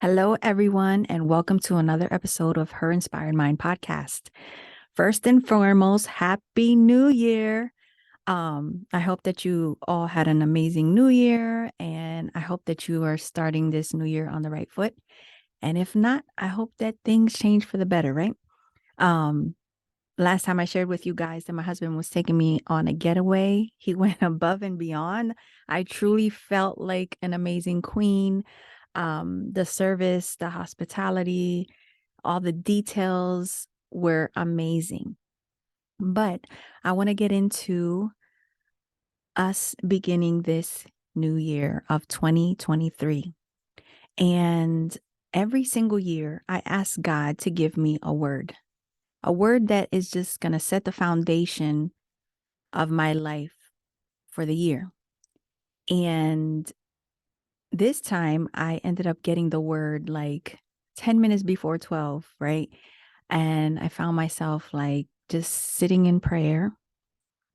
Hello, everyone, and welcome to another episode of Her Inspired Mind podcast. First and foremost, Happy New Year. I hope that you all had an amazing new year, and I hope that you are starting this new year on the right foot. And if not, I hope that things change for the better, right? Um, Last time I shared with you guys that my husband was taking me on a getaway. He went above and beyond. I truly felt like an amazing queen. The service, the hospitality, all the details were amazing. But I want to get into us beginning this new year of 2023. And every single year, I ask God to give me a word that is just going to set the foundation of my life for the year. And this time I ended up getting the word like 10 minutes before 12, right? And I found myself like just sitting in prayer.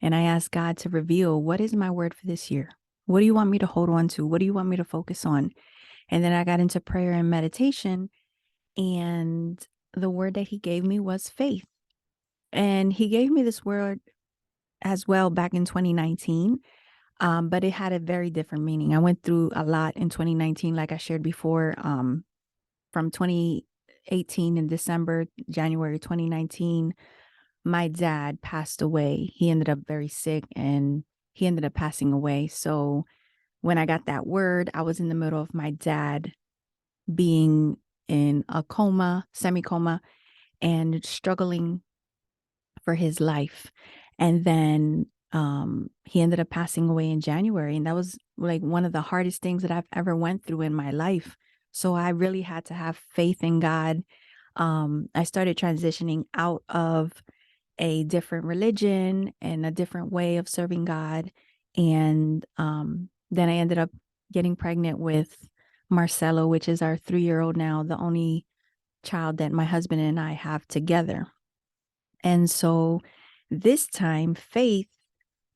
And I asked God to reveal, what is my word for this year? What do you want me to hold on to? What do you want me to focus on? And then I got into prayer and meditation. And the word that he gave me was faith. And he gave me this word as well back in 2019. But it had a very different meaning. I went through a lot in 2019, like I shared before, from 2018 in December, January 2019, my dad passed away. He ended up very sick and he ended up passing away. So when I got that word, I was in the middle of my dad being in a coma, semi-coma, and struggling for his life. And then he ended up passing away in January. And that was like one of the hardest things that I've ever went through in my life. So I really had to have faith in God. I started transitioning out of a different religion and a different way of serving God. And then I ended up getting pregnant with Marcelo, which is our 3-year-old now, the only child that my husband and I have together. And so this time, faith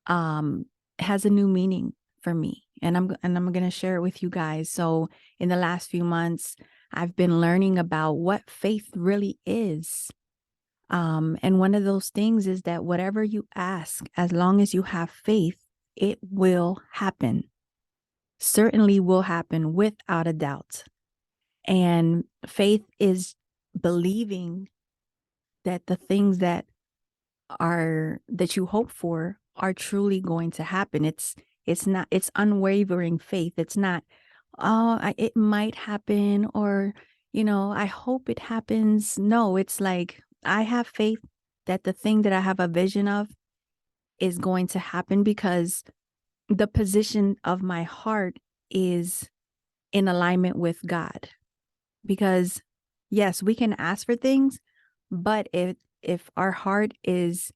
has a new meaning for me, and I'm going to share it with you guys. So in the last few months, I've been learning about what faith really is. And one of those things is that whatever you ask, as long as you have faith, it will happen. Certainly will happen without a doubt. And faith is believing that the things that you hope for are truly going to happen. It's unwavering faith. It's not, it might happen, or, I hope it happens. No, it's like, I have faith that the thing that I have a vision of is going to happen, because the position of my heart is in alignment with God. Because yes, we can ask for things, but if our heart is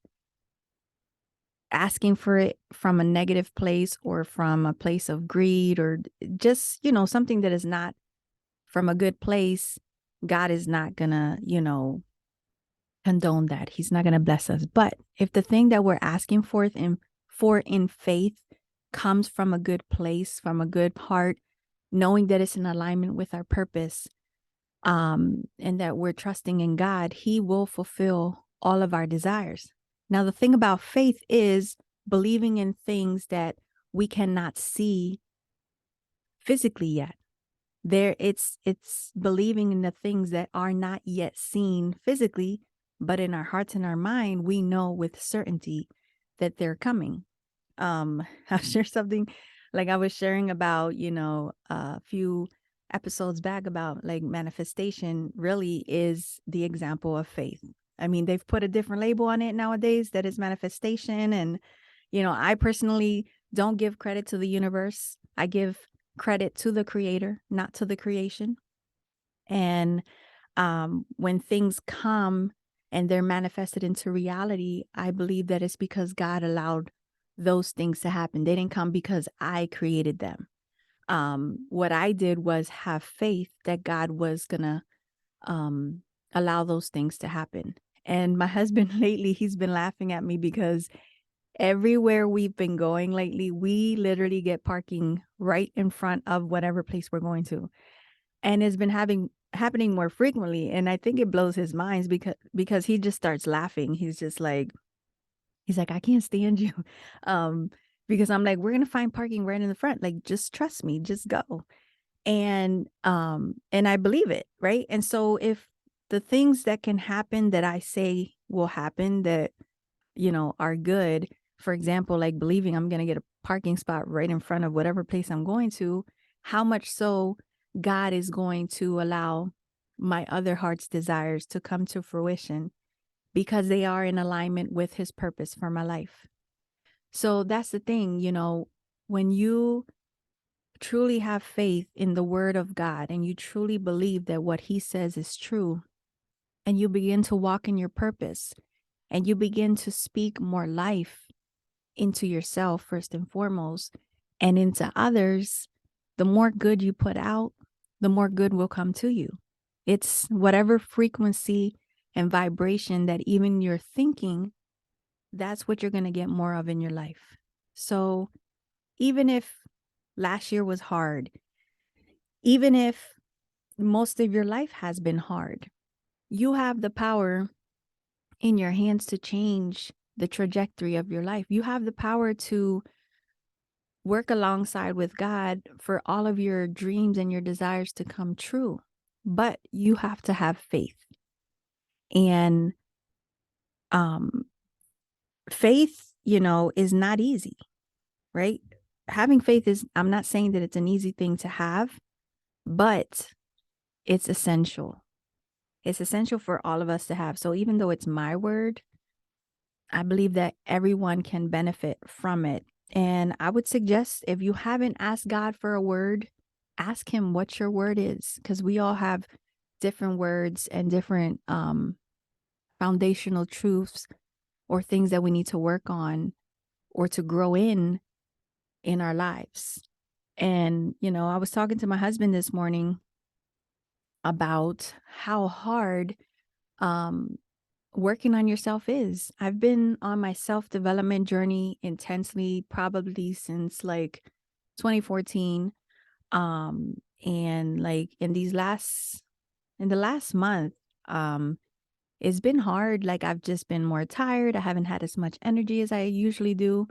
asking for it from a negative place, or from a place of greed, or just, something that is not from a good place, God is not gonna, condone that. He's not gonna bless us. But if the thing that we're asking for in faith comes from a good place, from a good heart, knowing that it's in alignment with our purpose, and that we're trusting in God, He will fulfill all of our desires. Now, the thing about faith is believing in things that we cannot see physically yet. It's believing in the things that are not yet seen physically, but in our hearts and our mind, we know with certainty that they're coming. I'll share something like I was sharing about, a few episodes back about like manifestation really is the example of faith. I mean, they've put a different label on it nowadays that is manifestation. And, I personally don't give credit to the universe. I give credit to the creator, not to the creation. And when things come and they're manifested into reality, I believe that it's because God allowed those things to happen. They didn't come because I created them. What I did was have faith that God was gonna allow those things to happen. And my husband lately, he's been laughing at me because everywhere we've been going lately, we literally get parking right in front of whatever place we're going to. And it's been happening more frequently. And I think it blows his minds because he just starts laughing. He's like, I can't stand you. Um, because I'm like, we're gonna find parking right in the front. Like, just trust me, just go. And I believe it, right? And so if the things that can happen that I say will happen that, are good, for example, like believing I'm gonna get a parking spot right in front of whatever place I'm going to, how much so God is going to allow my other heart's desires to come to fruition because they are in alignment with his purpose for my life. So that's the thing, when you truly have faith in the word of God and you truly believe that what he says is true, and you begin to walk in your purpose and you begin to speak more life into yourself, first and foremost, and into others, the more good you put out, the more good will come to you. It's whatever frequency and vibration that even you're thinking, that's what you're going to get more of in your life. So even if last year was hard, even if most of your life has been hard, you have the power in your hands to change the trajectory of your life. You have the power to work alongside with God for all of your dreams and your desires to come true. But you have to have faith. And um faith, is not easy, right? Having faith is, I'm not saying that it's an easy thing to have, but it's essential. It's essential for all of us to have. So even though it's my word, I believe that everyone can benefit from it. And I would suggest, if you haven't asked God for a word, ask him what your word is, because we all have different words and different foundational truths or things that we need to work on or to grow in our lives. And, I was talking to my husband this morning about how hard um, working on yourself is. I've been on my self-development journey intensely, probably since like 2014. And like in the last month, um, it's been hard. Like I've just been more tired. I haven't had as much energy as I usually do.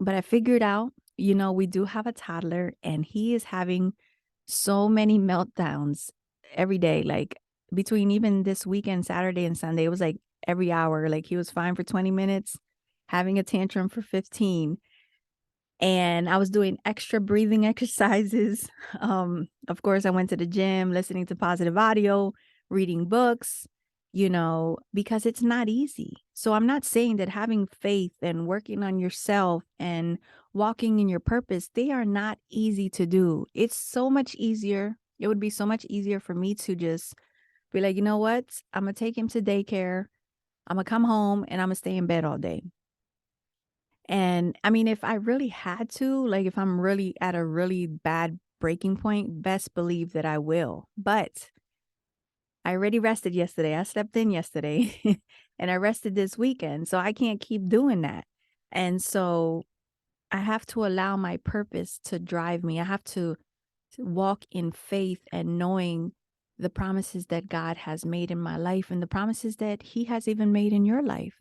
But I figured out, we do have a toddler and he is having so many meltdowns every day. Like between even this weekend, Saturday and Sunday, it was like every hour. Like he was fine for 20 minutes, having a tantrum for 15. And I was doing extra breathing exercises. Of course, I went to the gym, listening to positive audio, reading books, because it's not easy. So I'm not saying that having faith and working on yourself and walking in your purpose, they are not easy to do. It's so much easier. It would be so much easier for me to just be like, you know what? I'm going to take him to daycare. I'm going to come home and I'm going to stay in bed all day. And I mean, if I really had to, like if I'm really at a really bad breaking point, best believe that I will. But I already rested yesterday. I slept in yesterday and I rested this weekend. So I can't keep doing that. And so I have to allow my purpose to drive me. I have to walk in faith and knowing the promises that God has made in my life and the promises that he has even made in your life.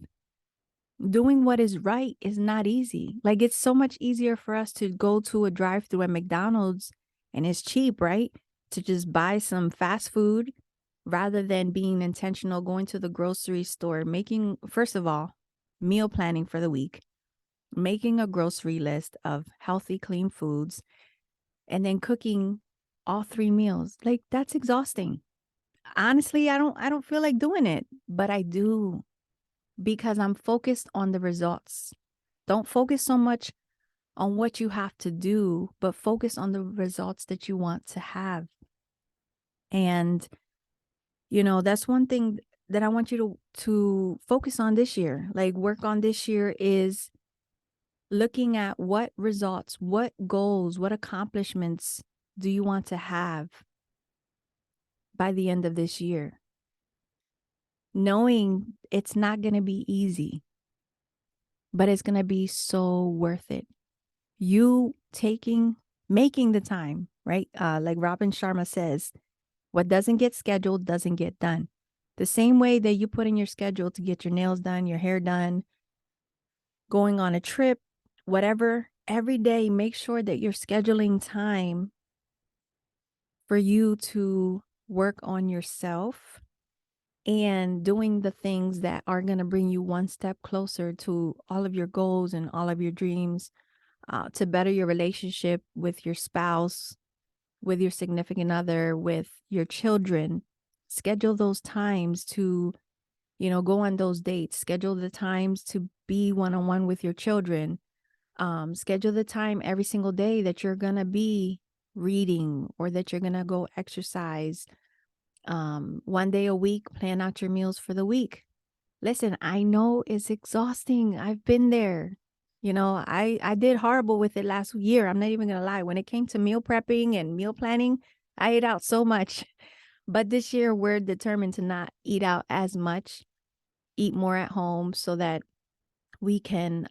Doing what is right is not easy. Like it's so much easier for us to go to a drive-through at McDonald's and it's cheap, right? To just buy some fast food rather than being intentional, going to the grocery store, making, first of all, meal planning for the week, making a grocery list of healthy, clean foods, and then cooking all 3 meals. Like that's exhausting. Honestly, I don't feel like doing it, but I do because I'm focused on the results. Don't focus so much on what you have to do, but focus on the results that you want to have. And, that's one thing that I want you to focus on this year, like work on this year, is looking at what results, what goals, what accomplishments do you want to have by the end of this year? Knowing it's not going to be easy, but it's going to be so worth it. You making the time, right? Like Robin Sharma says, What doesn't get scheduled doesn't get done. The same way that you put in your schedule to get your nails done, your hair done, going on a trip, whatever, every day, make sure that you're scheduling time for you to work on yourself and doing the things that are going to bring you one step closer to all of your goals and all of your dreams, to better your relationship with your spouse, with your significant other, with your children. Schedule those times to, go on those dates. Schedule the times to be one-on-one with your children. Schedule the time every single day that you're going to be reading or that you're going to go exercise. One day a week, plan out your meals for the week. Listen, I know it's exhausting. I've been there. I did horrible with it last year. I'm not even going to lie. When it came to meal prepping and meal planning, I ate out so much. But this year, we're determined to not eat out as much, eat more at home so that we can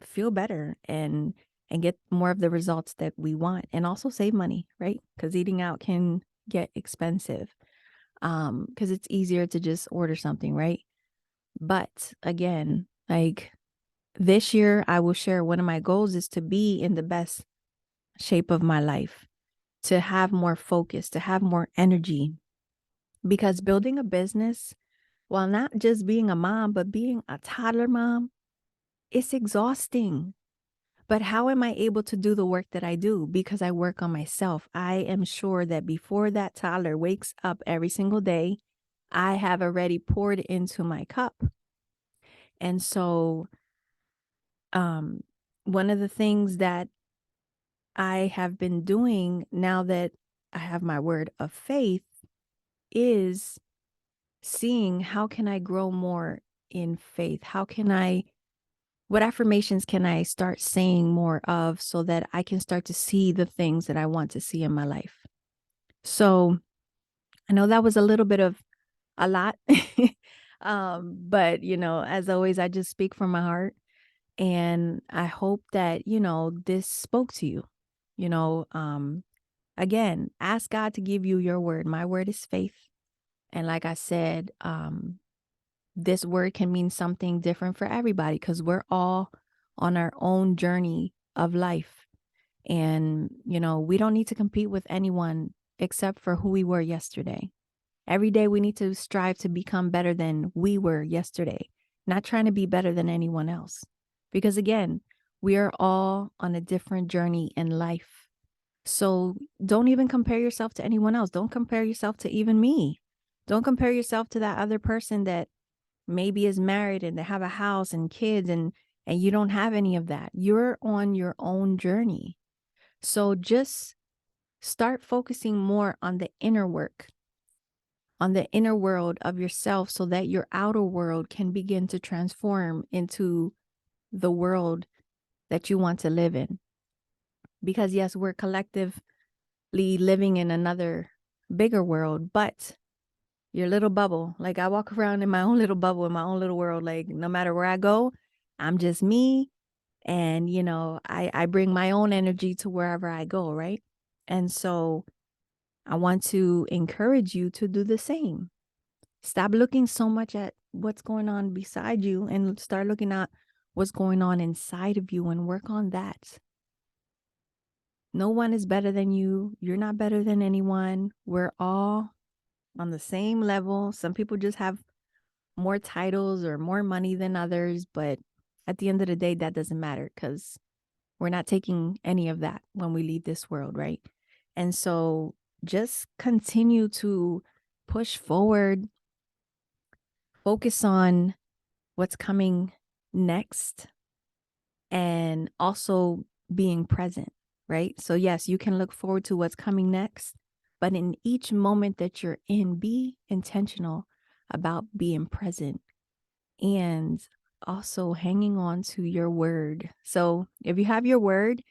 feel better and get more of the results that we want, and also save money, right? Because eating out can get expensive, because it's easier to just order something, right? But again, like this year, I will share one of my goals is to be in the best shape of my life, to have more focus, to have more energy, because building a business, while not just being a mom, but being a toddler mom, it's exhausting. But how am I able to do the work that I do? Because I work on myself. I am sure that before that toddler wakes up every single day, I have already poured into my cup. And so, one of the things that I have been doing now that I have my word of faith is seeing how can I grow more in faith? What affirmations can I start saying more of so that I can start to see the things that I want to see in my life? So I know that was a little bit of a lot, but as always, I just speak from my heart, and I hope that, this spoke to you. Again, ask God to give you your word. My word is faith. And like I said, this word can mean something different for everybody because we're all on our own journey of life. And, we don't need to compete with anyone except for who we were yesterday. Every day we need to strive to become better than we were yesterday, not trying to be better than anyone else. Because again, we are all on a different journey in life. So don't even compare yourself to anyone else. Don't compare yourself to even me. Don't compare yourself to that other person that maybe is married and they have a house and kids, and you don't have any of that. You're on your own journey. So just start focusing more on the inner work, on the inner world of yourself, so that your outer world can begin to transform into the world that you want to live in. Because yes, we're collectively living in another bigger world, but your little bubble, like I walk around in my own little bubble, in my own little world, like no matter where I go, I'm just me. And, I bring my own energy to wherever I go, right? And so I want to encourage you to do the same. Stop looking so much at what's going on beside you and start looking at what's going on inside of you and work on that. No one is better than you. You're not better than anyone. We're all on the same level. Some people just have more titles or more money than others, but at the end of the day, that doesn't matter because we're not taking any of that when we leave this world, right? And so just continue to push forward, focus on what's coming next, and also being present, right? So yes, you can look forward to what's coming next, but in each moment that you're in, be intentional about being present and also hanging on to your word. So if you have your word,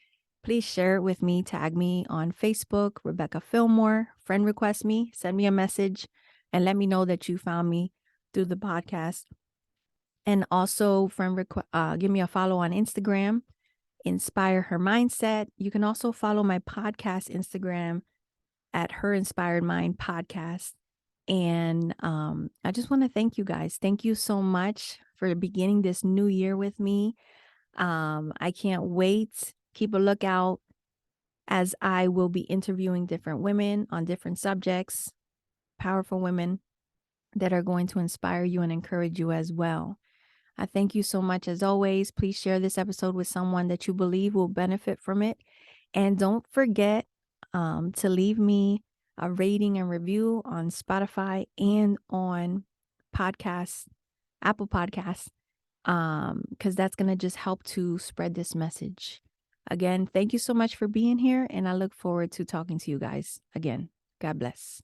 please share it with me. Tag me on Facebook, Rebecca Fillmore, friend request me, send me a message, and let me know that you found me through the podcast. And also give me a follow on Instagram, Inspire Her Mindset. You can also follow my podcast Instagram at Her Inspired Mind podcast. And I just want to thank you guys. Thank you so much for beginning this new year with me. I can't wait. Keep a lookout as I will be interviewing different women on different subjects, powerful women that are going to inspire you and encourage you as well. I thank you so much. As always, please share this episode with someone that you believe will benefit from it. And don't forget to leave me a rating and review on Spotify and on podcasts, Apple Podcasts, because that's going to just help to spread this message. Again, thank you so much for being here, and I look forward to talking to you guys again. God bless.